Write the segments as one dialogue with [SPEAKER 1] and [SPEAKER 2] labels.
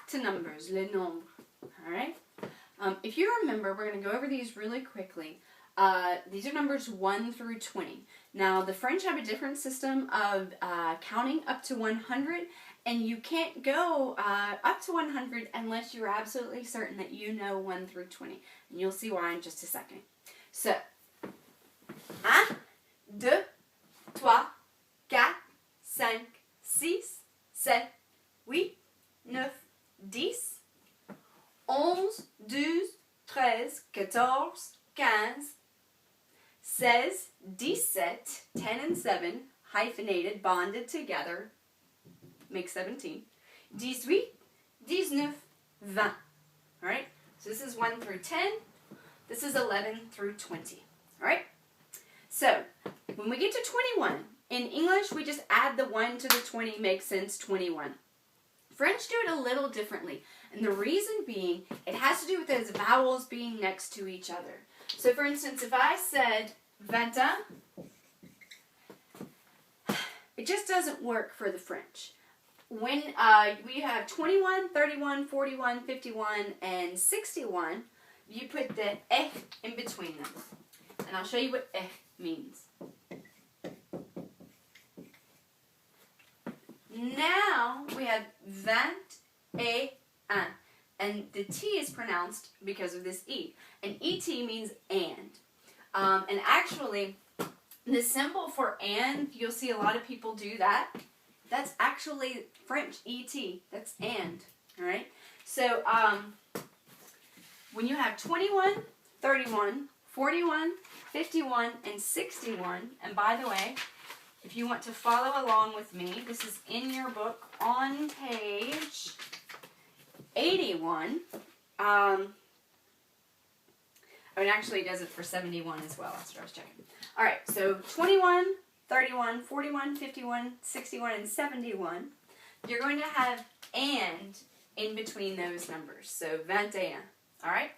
[SPEAKER 1] back to numbers, les nombres. All right? If you remember, we're going to go over these really quickly. These are numbers 1 through 20. Now, the French have a different system of counting up to 100, and you can't go up to 100 unless you're absolutely certain that you know 1 through 20. And you'll see why in just a second. So, 1, 2, 3, 4, 5, 6, 7, 8, 9, 10, 11, 12, 13, 14, 15, 16, 17, 10 and 7, hyphenated, bonded together, make 17, 18, 19, 20. Alright? So this is 1 through 10. This is 11 through 20. Alright? So, when we get to 21, in English we just add the 1 to the 20, makes sense, 21. French do it a little differently, and the reason being, it has to do with those vowels being next to each other. So for instance, if I said 21, it just doesn't work for the French. When we have 21, 31, 41, 51, and 61, you put the eh in between them. And I'll show you what eh means. Now we have 21, and the T is pronounced because of this E. And ET means and. And actually, the symbol for and, you'll see a lot of people do that. That's actually French, ET. That's and. Alright? So, when you have 21, 31, 41, 51, and 61, and by the way, if you want to follow along with me, this is in your book on page 81. It actually does it for 71 as well. That's what I was checking. Alright, so 21, 31, 41, 51, 61, and 71. You're going to have and in between those numbers. So 21. Alright?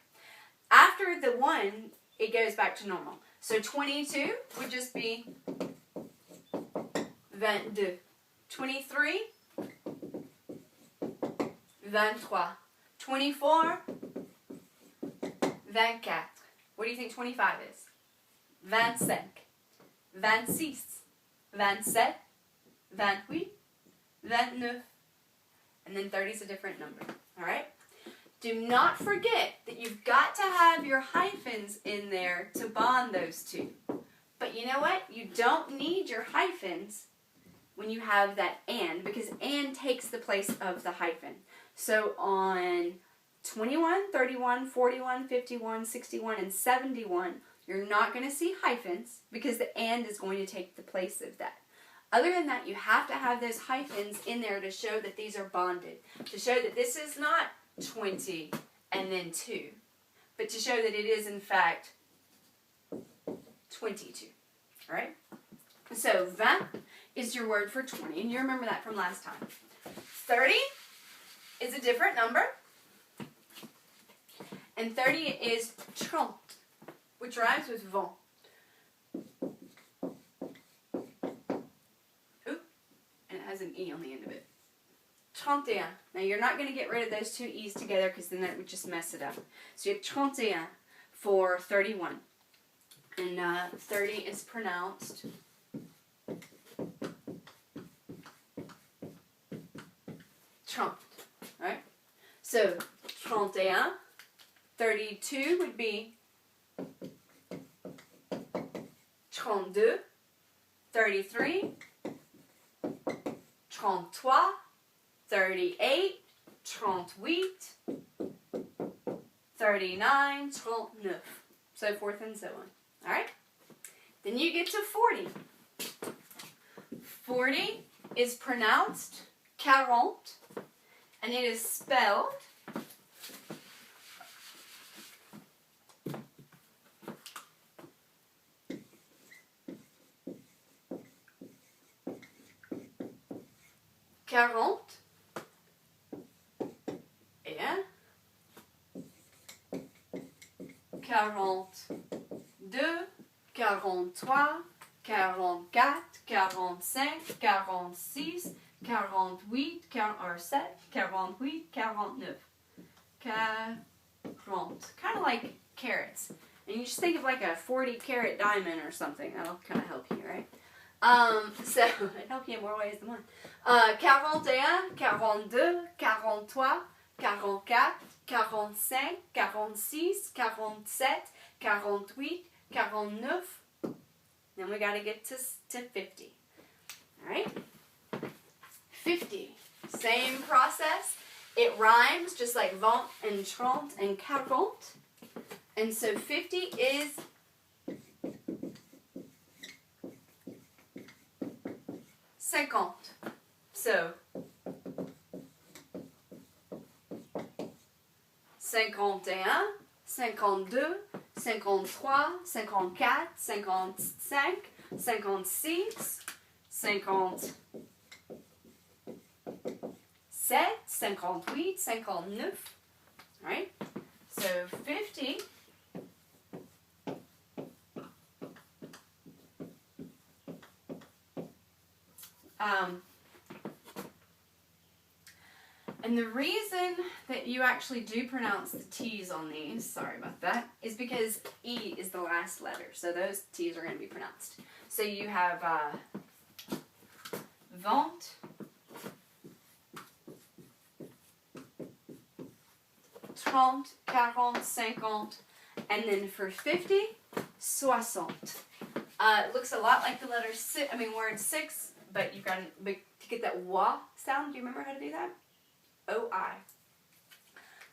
[SPEAKER 1] After the 1, it goes back to normal. So 22 would just be 22. 23, 23. 24, 24. What do you think 25 is? 25, 26, 27, 28, 29. And then 30 is a different number. Alright? Do not forget that you've got to have your hyphens in there to bond those two. But you know what? You don't need your hyphens when you have that and, because and takes the place of the hyphen. So on 21, 31, 41, 51, 61, and 71, you're not going to see hyphens because the and is going to take the place of that. Other than that, you have to have those hyphens in there to show that these are bonded. To show that this is not 20 and then 2, but to show that it is in fact 22. Alright? So 20 is your word for 20, and you remember that from last time. 30 is a different number, and 30 is 30, which rhymes with vent. Ooh, and it has an E on the end of it. 31. Now you're not going to get rid of those two E's together because then that would just mess it up. So you have 31 for 31. And 30 is pronounced 30. Right? So 31. 32 would be 32. 33. 33. 38, 38, 39, 39, so forth and so on. Alright? Then you get to 40. 40 is pronounced 40, and it is spelled quarante. 42, 43, 44, 45, 46, 48, 47, 48, 49. 40. Kind of like carrots. And you just think of like a 40 carat diamond or something. That'll kind of help you, right? So, it'll help you in more ways than one. 41, 42, 43, 44, 45, 46, 47, 48, 49. Then we got to get to 50. Alright? 50. Same process. It rhymes just like 20 and 30 and 40. And so 50 is 50. So 51, 52, 53, 54, 55, 56, 57, 58, 59. Alright? So 50. And the reason that you actually do pronounce the T's on these, sorry about that, is because E is the last letter. So those T's are going to be pronounced. So you have 20, 30, 40, 50, and then for 50, 60. It looks a lot like the letter word 6, but you've got to get that wa sound. Do you remember how to do that? O-I.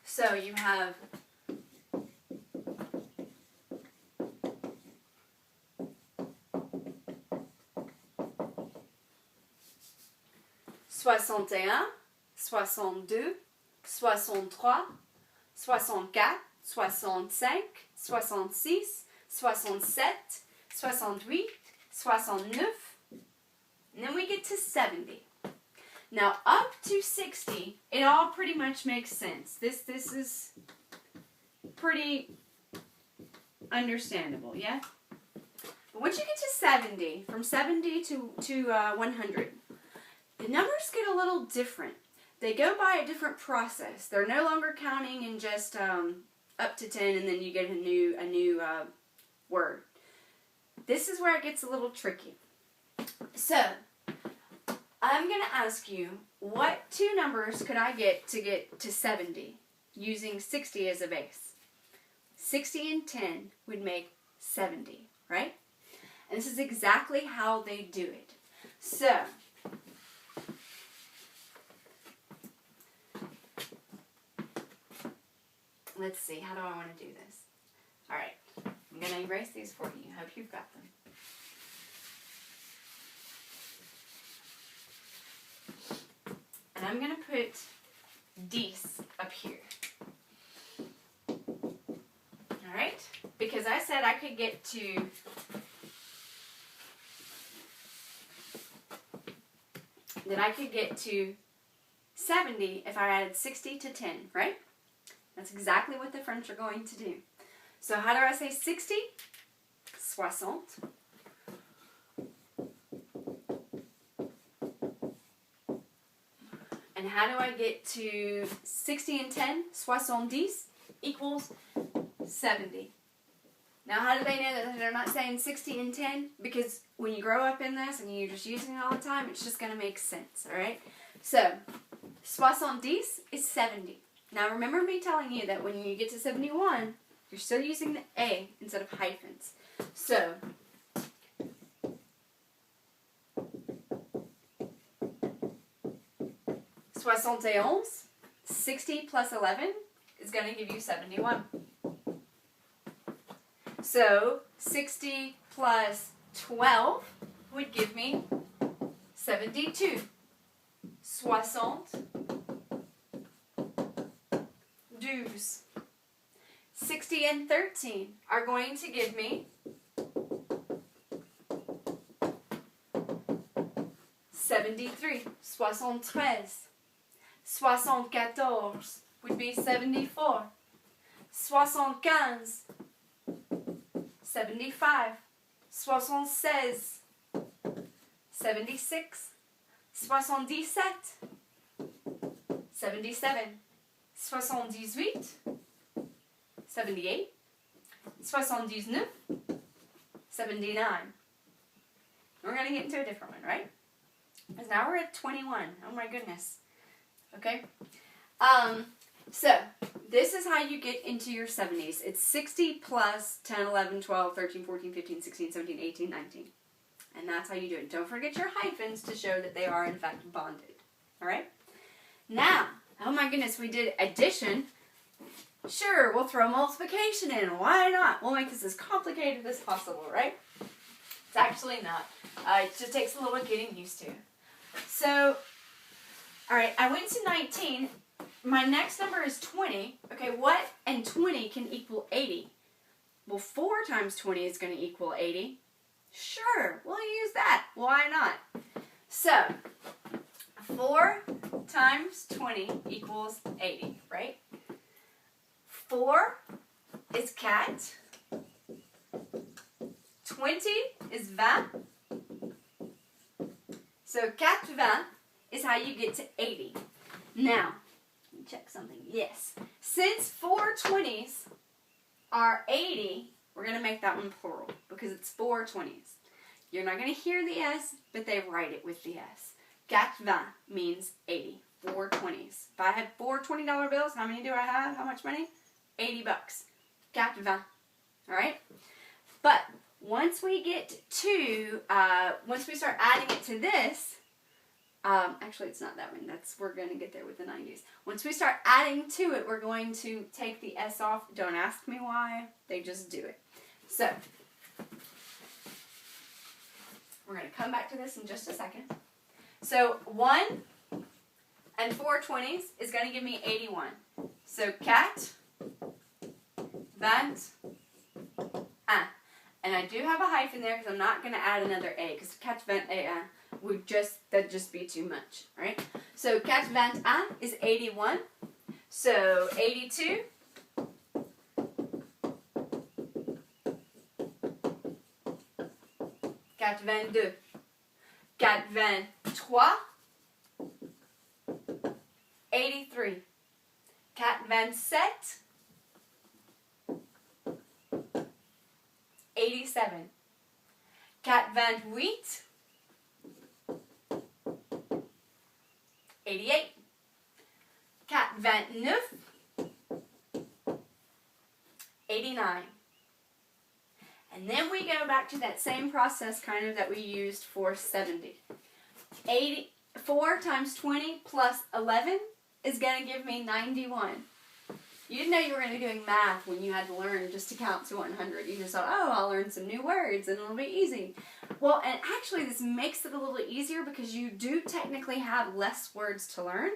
[SPEAKER 1] So you have 61, 62, 63, 64, 65, 66, 67, 68, 69. And then we get to 70. Now up to 60, it all pretty much makes sense. This is pretty understandable, yeah? But once you get to 70, from 70 to 100, the numbers get a little different. They go by a different process. They're no longer counting in just up to 10 and then you get a new word. This is where it gets a little tricky. So, I'm going to ask you, what two numbers could I get to 70 using 60 as a base? 60 and 10 would make 70, right? And this is exactly how they do it. So, let's see, how do I want to do this? Alright, I'm going to erase these for you. Hope you've got them. And I'm going to put 10 up here. Alright? Because I said I could get to that I could get to 70 if I added 60 to 10, right? That's exactly what the French are going to do. So how do I say 60? 60. And how do I get to 60 and 10? 70 equals 70. Now how do they know that they're not saying 60 and 10? Because when you grow up in this and you're just using it all the time, it's just going to make sense, alright? So, 70 is 70. Now remember me telling you that when you get to 71, you're still using the A instead of hyphens. So, soixante et onze, 60 plus 11 is going to give you 71. So, 60 plus 12 would give me 72. 72. 60 and 13 are going to give me 73. 73. 74 would be 74. 75. 75. 76. 76. 77. 77. 78. 78. 79. 79. We're going to get into a different one, right? Because now we're at 21. Oh my goodness. Okay? So, this is how you get into your 70s. It's 60 plus 10, 11, 12, 13, 14, 15, 16, 17, 18, 19. And that's how you do it. Don't forget your hyphens to show that they are, in fact, bonded. Alright? Now, oh my goodness, we did addition. Sure, we'll throw multiplication in. Why not? We'll make this as complicated as possible, right? It's actually not. It just takes a little getting used to. So, alright, I went to 19. My next number is 20. Okay, what and 20 can equal 80? Well, 4 times 20 is going to equal 80. Sure, we'll use that. Why not? So, 4 times 20 equals 80, right? 4 is cat. 20 is 20. So, 80 is how you get to 80. Now, let me check something. Yes. Since 4 20s are 80, we're going to make that one plural because it's 4 20s. You're not going to hear the S, but they write it with the S. 80 means 80. 4 20s. If I had 4 $20 bills, how many do I have? How much money? 80 bucks. 80. Alright? But once we get to, once we start adding it to this, actually it's not that one. We're going to get there with the 90s. Once we start adding to it, we're going to take the S off. Don't ask me why. They just do it. So, we're going to come back to this in just a second. So, 1 and 4 20s is going to give me 81. So, 20, 1. And I do have a hyphen there because I'm not going to add another A because 80, that'd just be too much, right? So 81 is 81. So 82. 82. 83. 83. 87. 87. 88. 88. 89. 89. And then we go back to that same process kind of that we used for 70. 4 times 20 plus 11 is going to give me 91. You didn't know you were going to be doing math when you had to learn just to count to 100. You just thought, oh, I'll learn some new words and it'll be easy. Well, and actually this makes it a little easier because you do technically have less words to learn,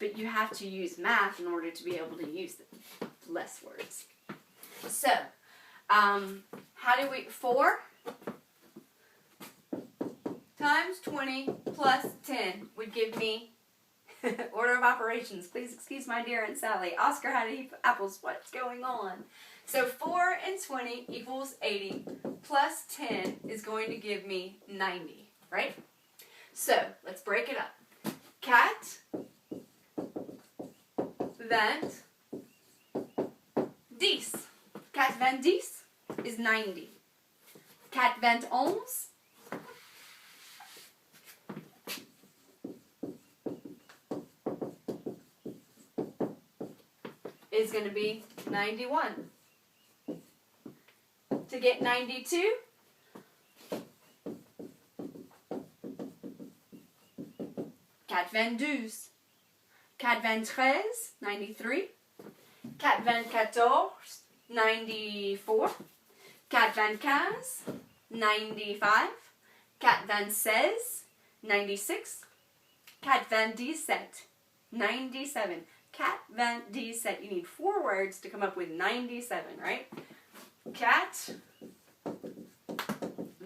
[SPEAKER 1] but you have to use math in order to be able to use them. Less words. So, how do we, 4 times 20 plus 10 would give me, order of operations, please excuse my dear Aunt Sally. Oscar had to eat apples, what's going on? So 4 and 20 equals 80, plus 10 is going to give me 90, right? So, let's break it up. 90. 90 is 90. 91 is going to be 91. To get 92, 92. 93, 93. 94, 94. 95, 95. 96, 96. 97, 97. 97. You need 4 words to come up with 97, right?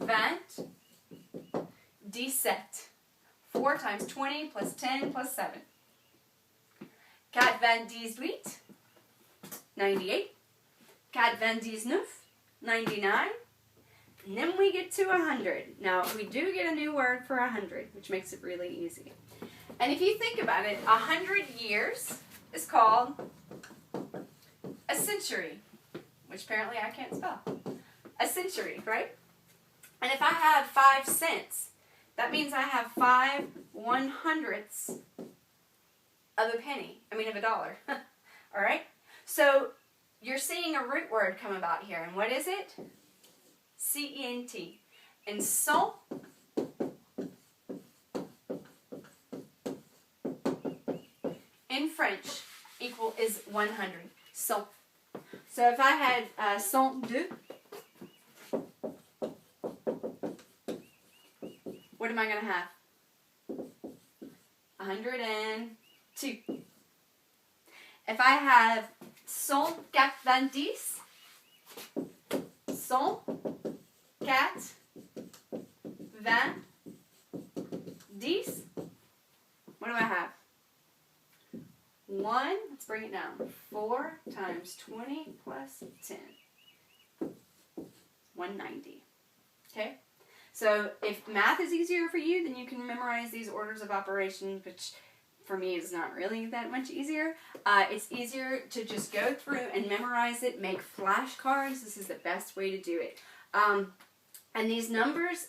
[SPEAKER 1] 97. 4 times 20 plus 10 plus 7. 98. 98. 99. 99. And then we get to 100. Now, we do get a new word for 100, which makes it really easy. And if you think about it, 100 years is called a century, which apparently I can't spell. A century, right? And if I have 5 cents, that means I have 5 1/100ths of a penny. I mean, of a dollar. All right? So you're seeing a root word come about here. And what is it? Cent. And cent in French is 100. Cent. So if I had cent deux, what am I going to have? 102. If I have 190, 190, what do I have? 1, let's bring it down. 4 times 20 plus 10. 190. Okay? So if math is easier for you, then you can memorize these orders of operations, which for me is not really that much easier. It's easier to just go through and memorize it, make flashcards. This is the best way to do it. And these numbers,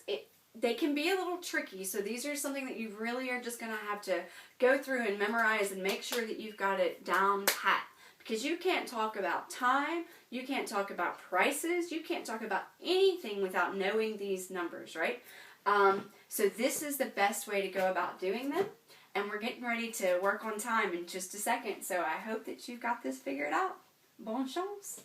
[SPEAKER 1] they can be a little tricky, so these are something that you really are just going to have to go through and memorize and make sure that you've got it down pat. Because you can't talk about time, you can't talk about prices, you can't talk about anything without knowing these numbers, right? So this is the best way to go about doing them. And we're getting ready to work on time in just a second, so I hope that you've got this figured out. Bonne chance!